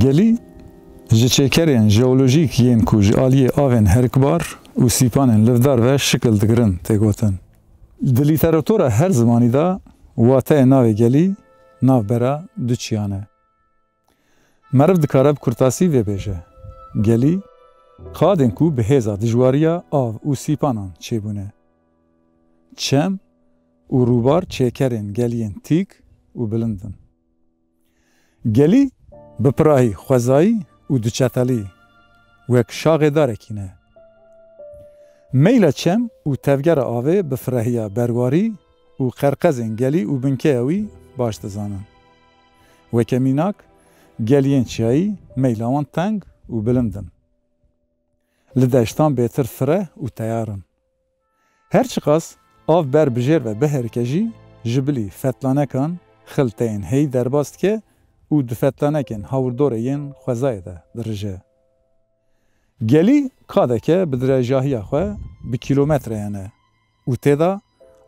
Gelî ji çêkerên jeolojîk yên ku ji aliyê avên herikbar û sîpanên livdar ve şikil digirin tê gotin. Di lîteratura her zimanî de wateyê navê gelî navbera du çiyan e. Meriv dikare bi kurtasî vêbêje. Gelî qadên ku bi hêza dijwariya av û sîpanan çêbûne. Çem û rûbar çêkerên geliyên tîk û bilind in. Gelî bi pirahî xwezayî û duçetelî wek şaxêdarekî ne. Meyla çem û tevgera avê bi firehiya berwarî û qerqezên gelî û binkeya wî baş dizanin. Weke mînak, geliyên çiyayî meyla wan teng û bilind in. Li deştan bêtir fireh û teyar in. Her çiqas av ber bijêr ve biherike jî ji bilî fetlanekan xilteyên heyî derbas dike û di fetlanekên hawirdorê yên xwezayê de dirije. Gelî qadeke bi dirêjahiya xwe bi kîlometreyan e û têda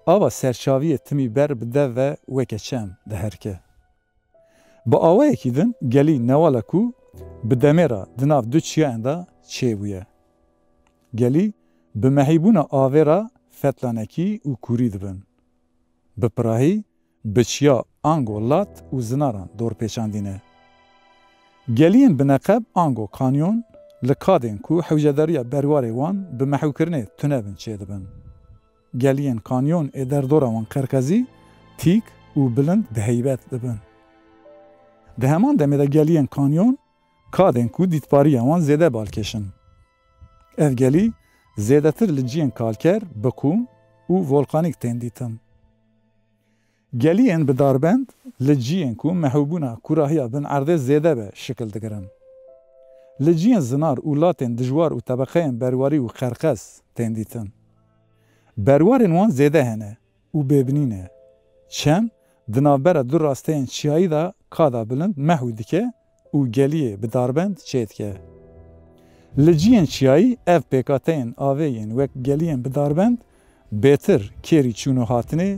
ava serçaviyê timî ber bi dev ve weke çem diherike. Bi awayekî din gelî newala ku bi demêra di nav du çiyayan de çêbûye. Gelî bi mehîbûna avê re fetlanekî û kûrî dibin. Bi pirahî bi çiya ango lat û zinaran dorpêçandîne. Geliyên bineqeb ango kanyon li kadên ku hewcedariya berwarê wan bi mehewkirinê tunebin çê dibin. Geliyên kanyon ê derdora wan qerqezî, tîk û bilind bi heybet dibin. Di heman demê de geliyên kanyon kadên ku dîtbariya wan zêde balkêşin. Ev gelî zêdetir li ciyên kalker, bikum û volkanîk tên dîtin. Geliyên bi darbend li ciyên ku mehûbûna kurahiya bin erdê zêde be şikil digirin. Li ciyên zinar û latên dijwar û tebeqeyên berwarî û qerqez tên dîtin. Berwarên wan zêde hene û bêbinî ne. Çem di navbera du rasteyên çiyayî de kada bilind mehû dike û geliyê bi darbend çê dike. Li ciyên çiyayî ev pêkateyên avêyên wek geliyên bi darbend bêtir kêrî çûn û hatinê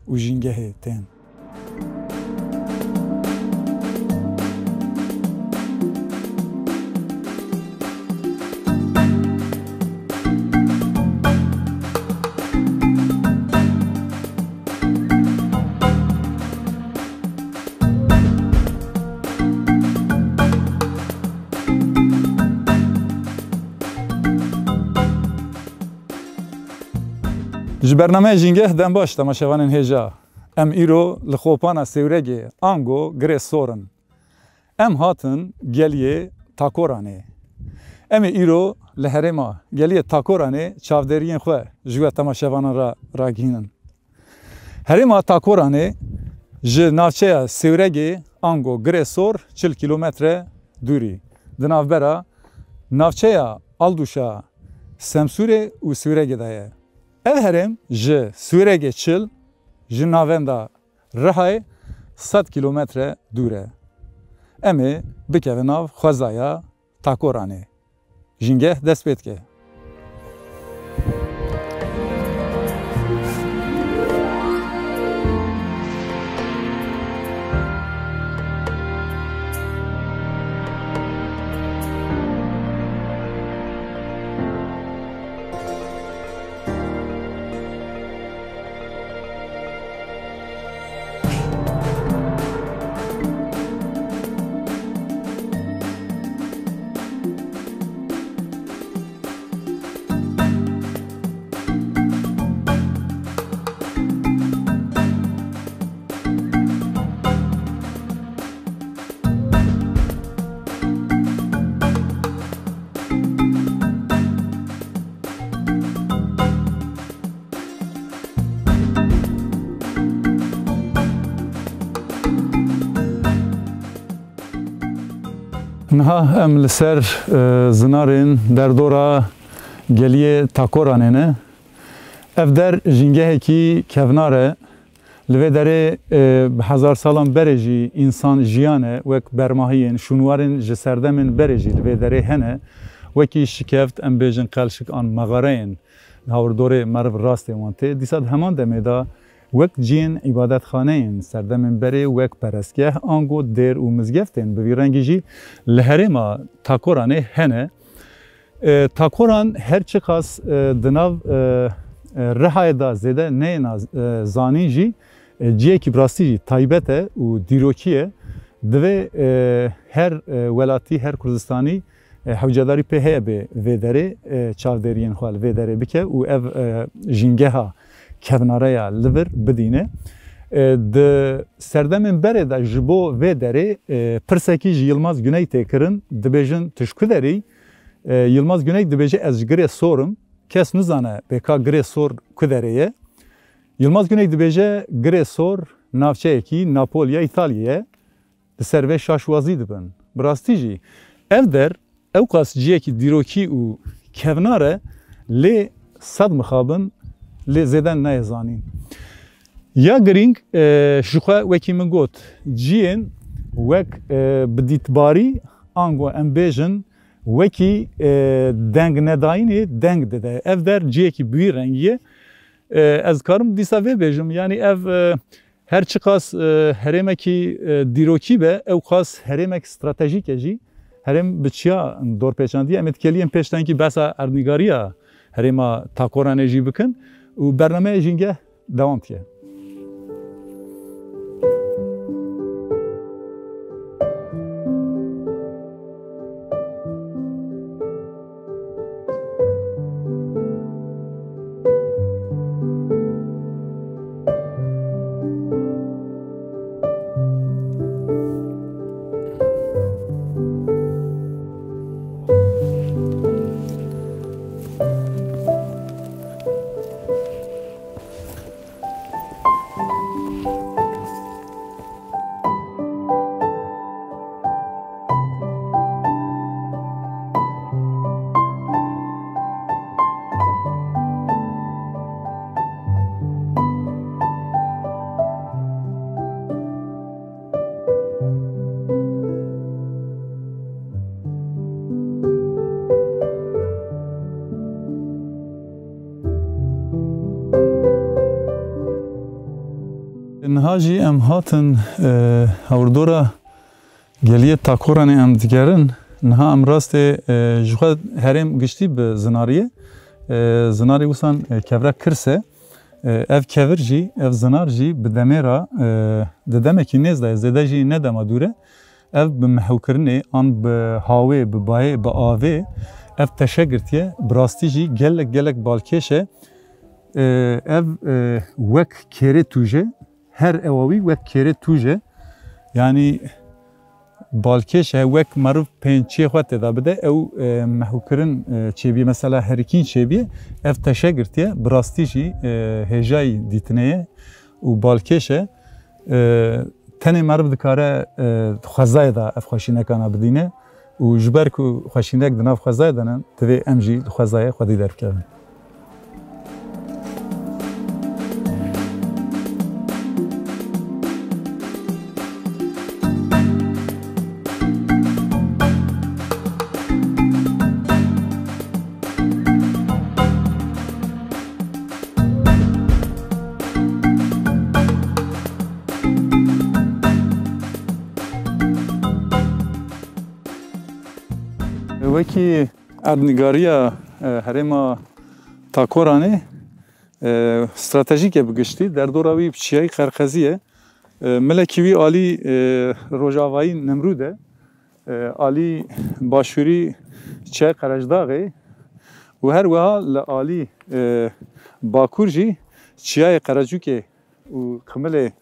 û jîngehê tên. Ji bernameya jîngeh dem baş temaşevanên hêja. Em îro li xopana Sêwregê ango girê sorin. Em hatin geliyê Takoranê. Em ê îro li herêma geliyê Takoranê çavderiyên xwe ji we temaşevanan re ragihînin. Herêma Takoranê ji navçeya Sêwregê ango girê sor 40 kilometre dûrî. Di navbera navçeya Alduşa Semsûrê û Sêwregê de ye. Ev herêm ji Sêwregê çil ji navenda Rihayê 100 kilometre dûr e. Em ê bikevin nav xwezaya Takoranê. Jîngeh dest pê dike. Niha em li ser zinarên derdora geliyê Takoranê ne. Ev der jîngehekî kevnar e. Li vê derê bi hezar salan berê jî însan jiyan e wek bermahiyên şûnwarên ji serdemên berê jî li vê derê hene. Wekî şikeft em bêjin qelşik an meğareyên hawirdorê meriv rastê wan tê. Dîsa di heman demê de وک جین عبادت خانه این سردمن بره وک پرستگاه آنگو دیر و مزگفتین به رنگی جی لهره ما تاکورانه هنه تاکوران هر چه خاص دناو رهای دا زده نه زانی جی جیه کی براستی جی تایبته و دیروکیه دوی هر ولاتی هر کردستانی حوجداری په هه به ودره چاودرین خال ودره بکه او اف جنگه ها کبناره یا لور بدینه د سردمن بره دا جبو ودره پرسکی یلماز güney tekirin dibejin tişkuderi yılmaz güney dibeje ez gre sorum kes nuzana beka gre sor kudereye yılmaz güney dibeje gre sor navçeyeki Napolya İtalya'ya serve şaşvazi dibin brastici evder اوقاس جیه کی دیروکی و کهناره لی صد مخابن لی زدن نیزانین یا گرینگ شخوا وکی من گوت جیین وک بدیتباری آنگو امبیجن وکی دنگ نداینی دنگ دده اف در جیه کی بوی رنگیه از کارم دیسا وی بیجم یعنی اف هر چقاس هرمه کی دیروکی به اوقاس هرمه استراتژیک جی هرم بچیا دور پیشاندی امید کلیم پیشتن کی بسا ارنیگاریا هرما تاکورانه جی بکن و برنامه جینگه دوام تیه نهاجی ام هاتن هوردورا گلیه تاکوران ام دیگرن نها ام راست جوخه هرم گشتی به زناریه زناری وسان کبرا کرسه ev kevir jî ev zinar jî bi demê ra di demekî nêz de zêde jî nedema dûre ev bi mehewkirinê an bi havê bi bayê bi avê ev teşe girtiye bi rastî jî gelek balkêş e ev wek kêrê tûje her ewa wî wek kêrê tûje yanî balkêş e wek meriv pênçiyê xwe têda bide ew mehewkirin çêbiye mesela herikîn çêbiye ev teşe girtiye bi rastî jî hêjayî dîtinê û balkêş e tenê meriv dikare xwezayê da ev xweşînekana bidîne û ji ber ku xweşînek di nav xwezayê de ne divê em jî li xwezayê xwedî derfikevin. Wekî erdnîgariya herêma Takoranê stratejîk e bi giştî derdora wî çiyayî Xerxezî ye milekî wî alî Rojavayî Nemrûd e alî başûrî çiyayê Qerejdağê û her wiha li alî Bakur jî çiyayê Qerecûkê û Qimilê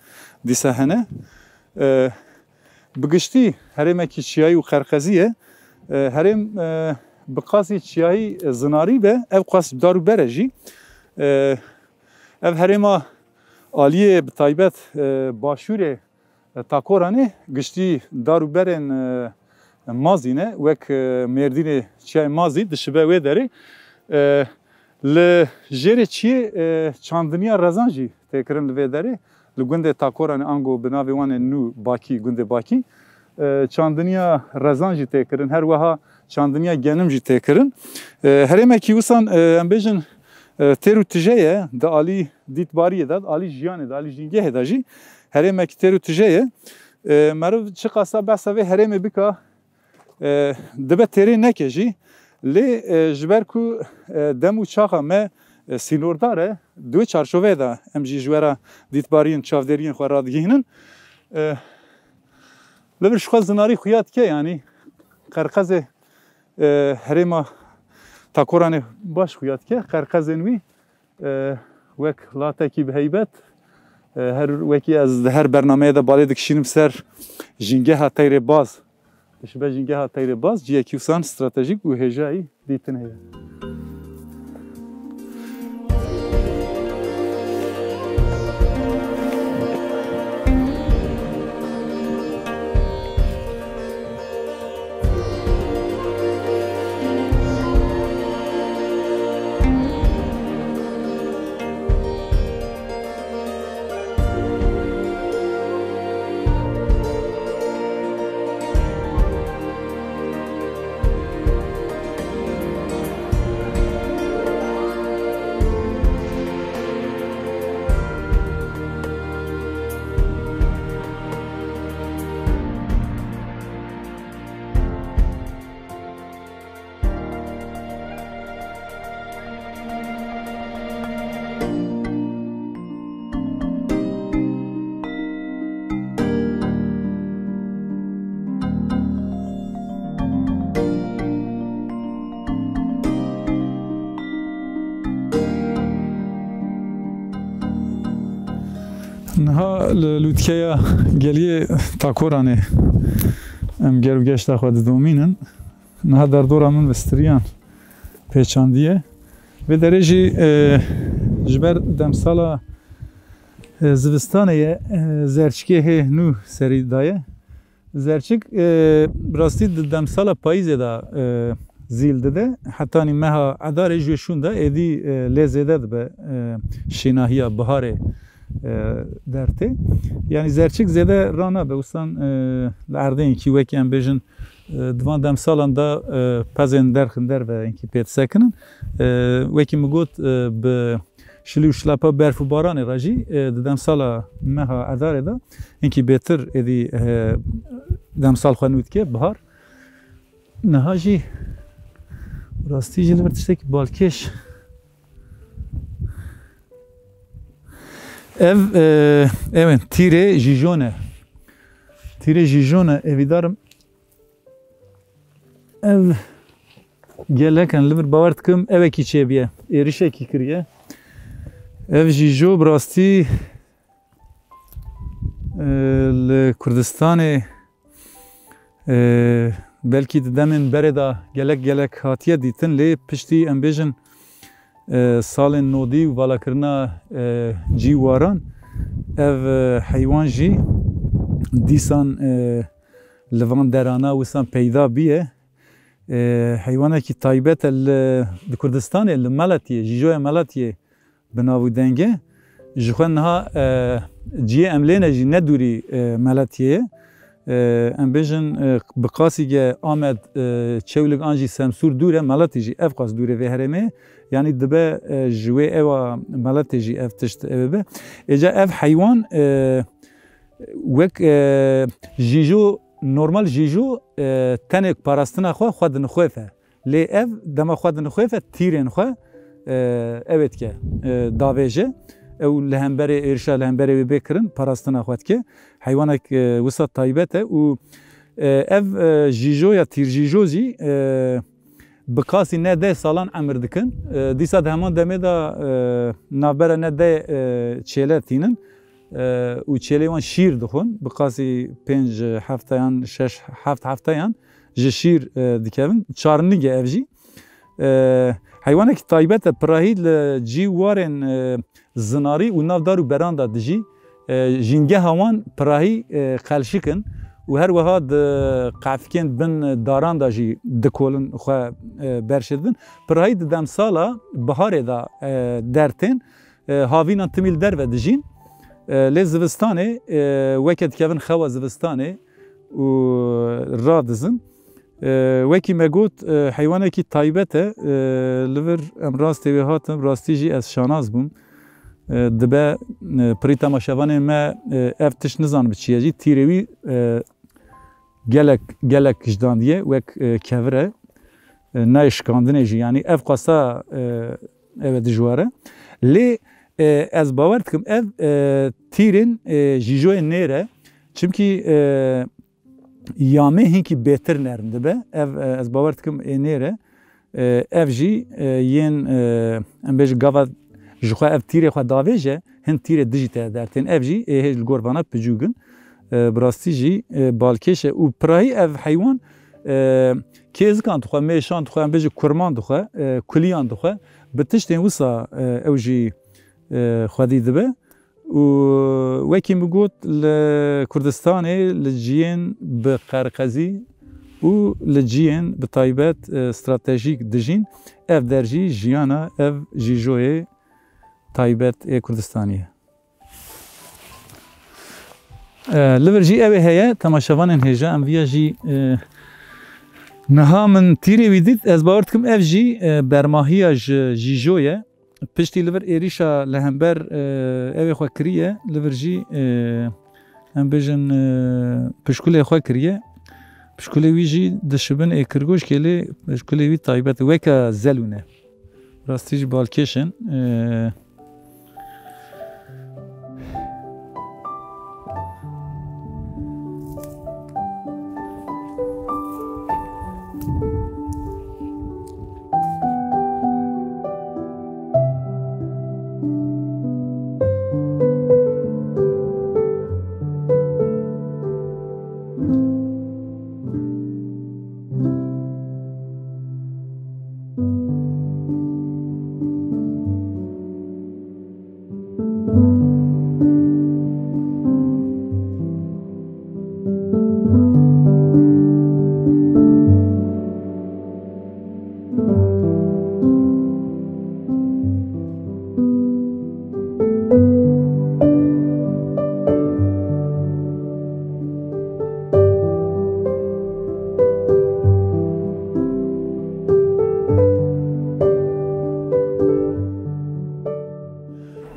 dîsa hene bi giştî herêmekî çiyayî û Xerxezî ye herêm bi qasî çiyayî zinarî be ev qas darû bere jî ev herêma aliyê bi taybet başûrê Takoranê giştî darû berên mazî ne wek Mêrdînê çiyayê mazî dişibe wê derê li jêrê çiyê çandiniya rezan jî têkirin li vê derê li gundê Takoranê ango bi navê wan ê nû Bakî gundê Bakî çandiniya rezan jî têkirin her wiha çandiniya genim jî têkirin herêmekî wisan em bêjin تیرو تجیه ده علی دیتباریه ده علی جیانه ده علی جینگه ده جی هرم کی تیرو تجیه مرو چه قصه بس و هرم بکا دبه تیری نکجی لی جبر کو دمو چاقا ما سینورداره دو چارچوبه ده ام جی جوارا دیتبارین چاودرین خوراد گینن لبرش خواست زناری خویات که یعنی قرقز هرما تاکوران باش خویات که قرقز نوی وک لاتکی به هیبت هر وکی از هر برنامه ده باید کشیم سر جنگه ها تیر باز شبه جنگه ها تیر باز جیه کیوسان استراتژیک و هجایی دیتن هیه نها لودکیا گلیه تاکورانه ام گرو گشت خود دومینن نها در دور من بستریان پیچاندیه و درجی جبر دمسالا زوستانه زرچکه نو سری دایه زرچک راستی دمسالا پاییزه دا زیل داده حتی مها عدار جوشون دا ایدی لزیده به شیناهی بهاره درته yani zerçik zede rana be ustan lerden ki vek en bejin divan dem salanda pezen derxinder ve enki pet sekinin veki mugot be şili şlapa berfu baran raji dem sala meha adare da enki beter edi dem sal xanut ke bahar nahaji rasti jil vertisek balkeş evet tire jijone evidarım ev geleken liber bavartkim eve ki çebiye erişe ki kiriye ev jijo brasti Kurdistan'e belki demin bereda gelek hatiye ditin le pişti embejin salên nodî û valakirina cî waran ev heywan jî dîsan li van derana wîsan peyda bîye heywanekî taybet e di Kurdistanê li Meletiyê jîjoya Meletiyê bi navû denge ji xwe niha ciyê Emlêne jî ne dûrî Meletiyê em bêjin bi qasîge Amed çewlik an jî Semsûr dûr e Meletî jî ev qas dûr e vê herêmê yani dibe ji wê ewa Meletê jî ev tişt ev be êca ev heywan wek jîjo normal jîjo tenê parastina xwe xwe dinixwefe lê ev dema xwe dinixwefe tîrên xwe ev dike davêje ew li hemberê êrişa li hemberê wê bêkirin parastina xwe dike heywanek wisa taybet e û ev jîjoya tîrjîjo jî bi qasî ne deh salan emir dikin dîsa di heman demê da navbera ne deh çêle tînin û çêlê wan şîr dixwin bi qasî 5 hefteyan 6 hefteyan ji şîr dikevin çarnîge ev jî heywanekî taybet e pirahî li cî warên zinarî û navdar û beran da dijî jîngeha wan pirahî qelşikin û her wiha di qefkên bin daran da jî dikolin xwe berşidin pirahî di demsala biharê da dertên havînan timîl derve dijîn lê zivistanê weke dikevin xewa zivistanê û radizin وکی مگوت حیوانه کی تایبته لور ام راستی و هاتم راستی جی از شاناز بوم دبه پری تماشاوان ما افتش نزان بچیه جی تیروی gelek jdandiye wek kevre nayşkandine jî yani ev qasa ev dijware lê ez bawer dikim ev tîrên jîjoyê nêre çimkî yamê hinkî bêtir nerin dibe ev ez bawer dikim nêre ev jî yên em bêjin gava ji xwe ev tîrê xwe davêje hin tîrê dijî te dertên ev jî ê li gorbana picûgin براستی جی بالکشه و پرایی اف حیوان کیزکان دخواه میشان دخواه ام بیجی کرمان دخواه کلیان دخواه بتشتین وسا او جی خودی دبه و وکی مگوت لکردستانه لجیین بقرقزی و لجیین بطایبت استراتژیک دجین اف درجی جیانا اف جیجوی طایبت کردستانیه لور جی اوه هیا تماشاوان هجا ام ویا جی نها من تیری ویدید از باور دکم اف جی برماهی جیجویه پشتی لور ایریشا لهمبر اوه خوا کریه لور جی ام بیجن پشکوله خوا کریه پشکوله وی جی دشبن کرگوش کلی پشکوله وی تایبت وکا زلونه راستی جی بالکشن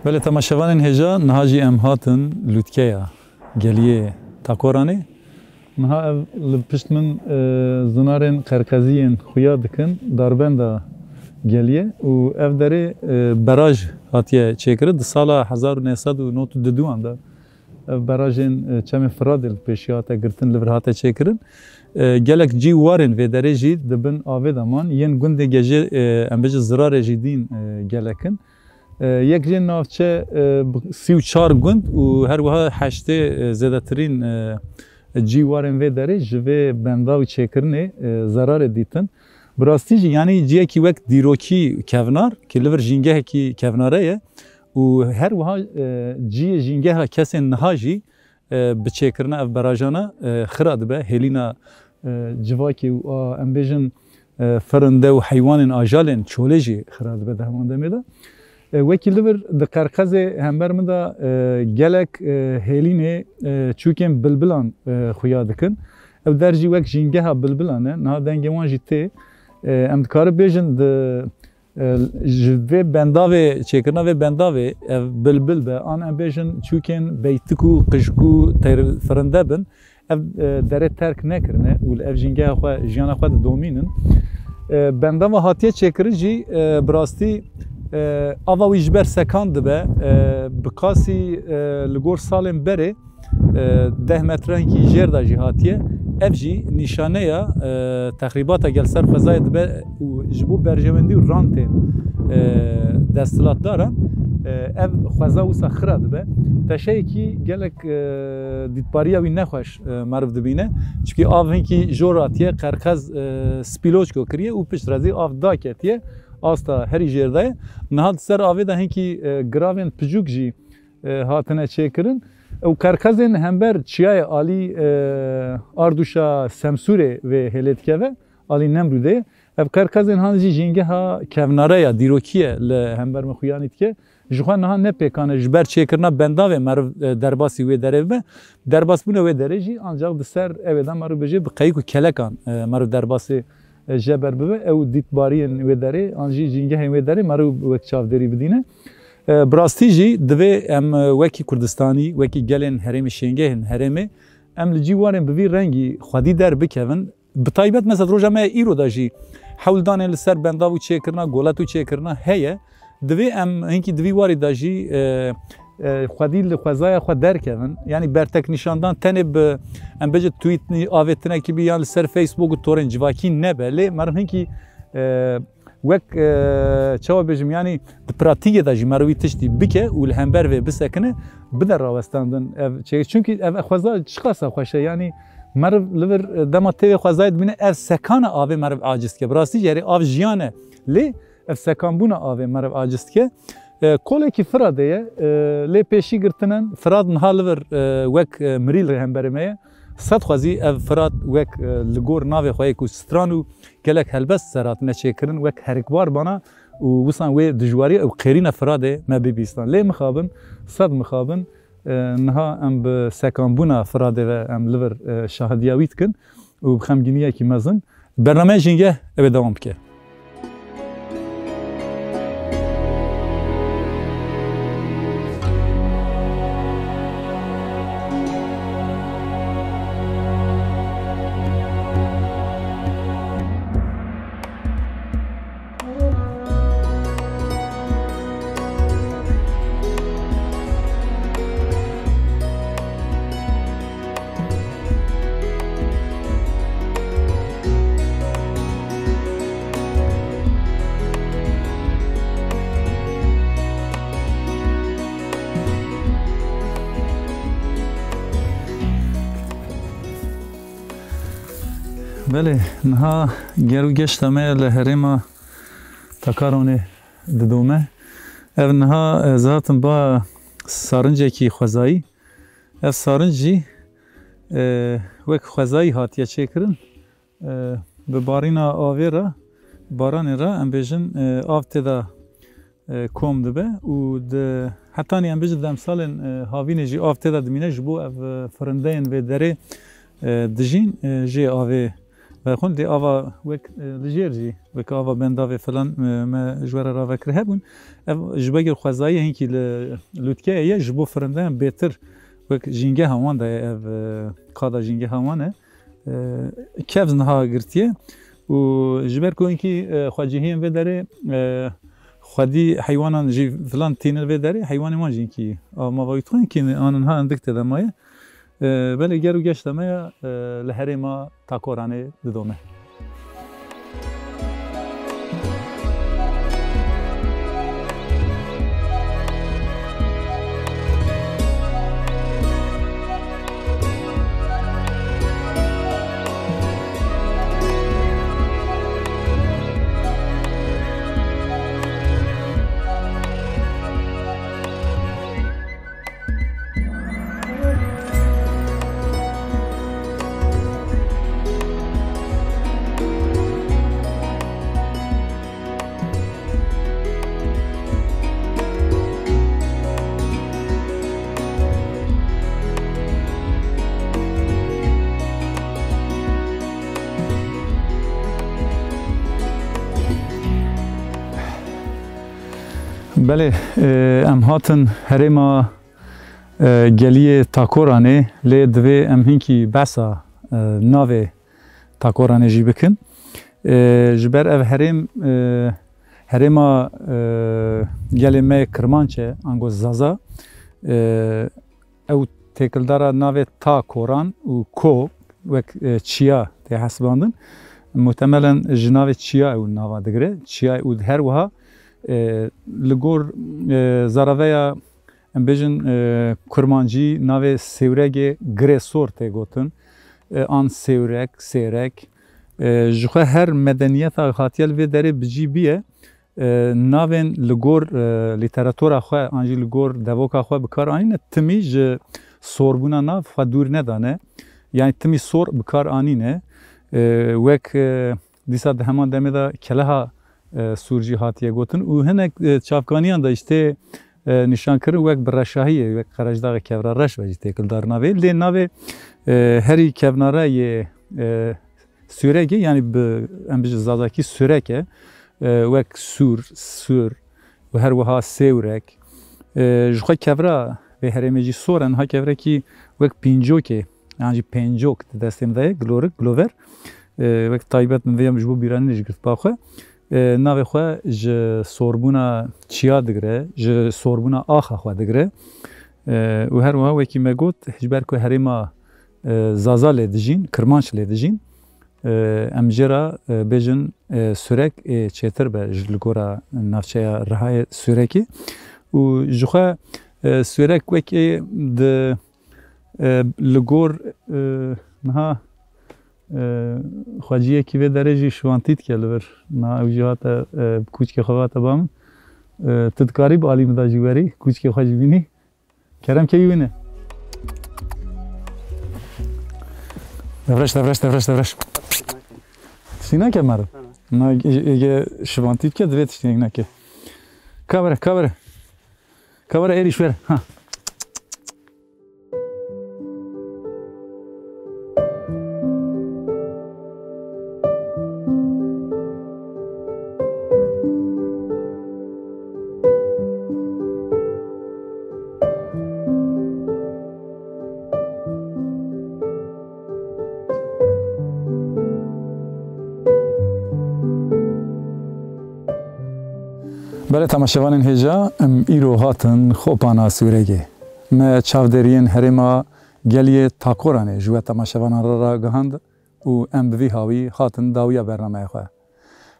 بله تماشاوان هجا نهاجی ام هاتن لوتکیا گلیه تاکورانی نها لپشت من زنارن قرقزیین خویا دکن داربندا گلیه و اف داره براج هاتیه چکره د سال 1992 anda barajên çemê Firadil pêşiyata girtin li vir hate çêkirin gelek cî warên vê derê jî dibin avê daman yên gundê gejê em bêjin zirarê jî dîn gelekin yek jê navçe 34 gund û her wiha heştê zêdetirîn cî warên vê derê ji vê benda û çêkirinê zararê dîtin bi rastî jî yanî ciyekî wek dîrokî kevnar ki li vir jîngehekî kevnare ye û her wiha ciyê jîngeha kesên niha jî bi çêkirina ev berajana xira dibe hêlîna civakê û em bêjin firinde û heywanên ajalên çolê jî xira dibe di heman demê de wekî li vir di Qerqezê hember min de gelek hêlînê çûkên bilbilan xuya dikin ev der jî wek jîngeha bilbilan e niha dengê wan jî tê em dikarin bêjin ji vê bendavê çêkirina vê bendavê ev bilbil be an em bêjin çûkên beytik û qişk û firinde bin ev derê terk nekirine û ev jîngeha xwe jiyana xwe didomînin bendava hatiye çêkirin jî bi rastî ava wî ji ber sekan dibe bi qasî li gor salên berê 10 metrenkî jêr da jî hatiye ev jî nîşaneya texrîbata gelser xwezayê dibe û ji bo berjewendî û rantên desthilatdaran ev xweza wisa xira dibe teşeyekî gelek dîtbariya wî nexweş meriv dibîne çikî av hinkî jor hatiye Qerqez spîloçko kiriye û piştrezî av daketiye asta herî jêr de ye niha di ser avê de hinkî giravên picûk jî hatine çêkirin ew Qerqezên hember çiyayê alî Arduşa Semsûrê vê hêlê dikeve alî Nemrûdê ye ev Qerqezên han jî jîngeha kevnare ya dîrokî ye li hember min xuyanî dike جوان نه نپیکانه جبر چیکرنا بندا و مر درباسی و دره به درباس بونه و دره جی آنجا دسر اویدا مرو بجه بقیق و کلکان مرو درباسی جبر به او دیت بارین و دره آنجی جینگه و دره مرو وقت چاف دری بدینه براستی جی دوی ام وکی کردستانی وکی گلن هرم شنگه هرمه ام لجیوارن بوی رنگی خودی در بکن بتایبت مثلا روزا ما ایرو داجی حول دانه لسر بندا و چه کرنا گولت و چه کرنا هیه دوی ام هنگی دوی واری داجی خودی لخوازای خود در کن یعنی برتک نشاندان تنه به ام بجه توییت آویتنه که بیان لسر فیسبوک و تورن جواکی نبه لی مرم هنگی وک چه بجم یعنی پراتیک داجی مروی تشتی بکه و لهمبر و بسکنه بدر راوستاندن چونکی خوازا چخاصا خوشه یعنی مرو لور دما تیوی خوازاید بینه اف سکان آوه مرو عاجز که براستی جری آف جیانه لی اف سکان بونه آوه مرو عاجز که کوله کی فراده لی پیشی گرتنن فراد نها لور وک مریل رهنبرمه صد خوازی اف فراد وک لگور ناوی خواه کو سترانو گلک هلبست سرات نچکرن وک هرکبار بانا و وصان وی دجواری او قیرین فراده ما بیستان لی مخابن صد مخابن نها ام به سکان بونا فراده و ام لور شاهدیاویت کن و بخمگینیه کی مزن برنامه جنگه اب دوام بکه بله نها گرو گشتمه لهرما تکارونه ددومه اف نها زاتن با سارنجه کی خوزایی اف سارنجی وک خوزایی هاتیه چه کرن به بارینا آوی را باران را ام بیجن آف تدا کوم دبه و حتی ام بیجن دم سالن هاوینه جی آف تدا دمینه جبو اف فرندین و داره دجین جی آوی و خون دی آوا وک لجیرجی وک آوا بنداوی فلان ما جوار را وکره بون جبگر خوازایی هنکی لوتکه یه جبو فرندن بهتر وک جینگه همان ده کادا جینگه همانه کفز نها گرتیه و جبر کو اینکی خواجهیم و داره خودی حیوانان جی فلان تینر و داره حیوان ما جینکی ما وایت خون کی آنها اندک تدمایه بله گرو گشتمه لهره ما تاکورانه ددومه بله ام هاتن هرما گلیه تاکورانه لی دوی ام هنکی بسا ناوه تاکورانه جی بکن جبر او هرما گلی می کرمانچه انگو زازا او تکلدارا ناوه تاکوران و کو وک چیا تی حسباندن محتملا جناوه چیا او ناوا دگره چیا او هر وها لگور زاراویا ام بیجن کرمانجی ناوه سیورگ گریسور تی گوتن آن سیرک جخه هر مدنیت خاطیل و داره بجی بیه ناوین لگور لیتراتورا خواه آنجی لگور دوکا خواه بکار آنینه تمیج سوربونا ناو خواه دور ندانه یعنی تمی سور بکار آنینه وک دیسا ده همان دمه دا کلها سورجی هاتیه گوتن و هنک چافکانیان دا işte نشان کرد وک برشاهیه وک خرجداغ کبرا رش وجی تکل دار ناوی لی ناوی هری کبناره سورگی یعنی به امبج زاداکی سورکه وک سور و هر وها سورک جخوا کبرا به هرمجی سورن ها کبرا کی وک پینجوکه یعنی پینجوک دستم دای گلوور وک تایبت من ویم جبو بیرانی نجگرت باخه ناوی خواه ج سوربونا چیا دگره ج سوربونا آخا خواه دگره و هر وها وکی مگوت هجبر که هریما زازا لیدجین کرمانش لیدجین امجرا بیجن سورک چیتر به جلگورا نفچه رهای سورکی و جخوا سورک وکی ده لگور نها خواجیه کی به درجه شوانتیت که لور ما اوجهات کوچ که خوات بام تدکاری با علی مداجوری کوچ که خواجی بینی کرم کی بینه دفرش سینا که مرد نه اگه شوانتیت که دویت شنگ نکه کابره ایریش بره ها بله تماشاوان هجا ایرو هاتن خوپانا سورگی ما چاودرین هرما گلیه تاکورانه جوه تماشاوان را گهاند و ام بوی هاوی هاتن داویا برنامه خواه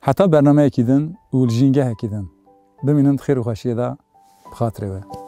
حتی برنامه کیدن و الجینگه کیدن ببینند خیر و خوشیه دا بخاطره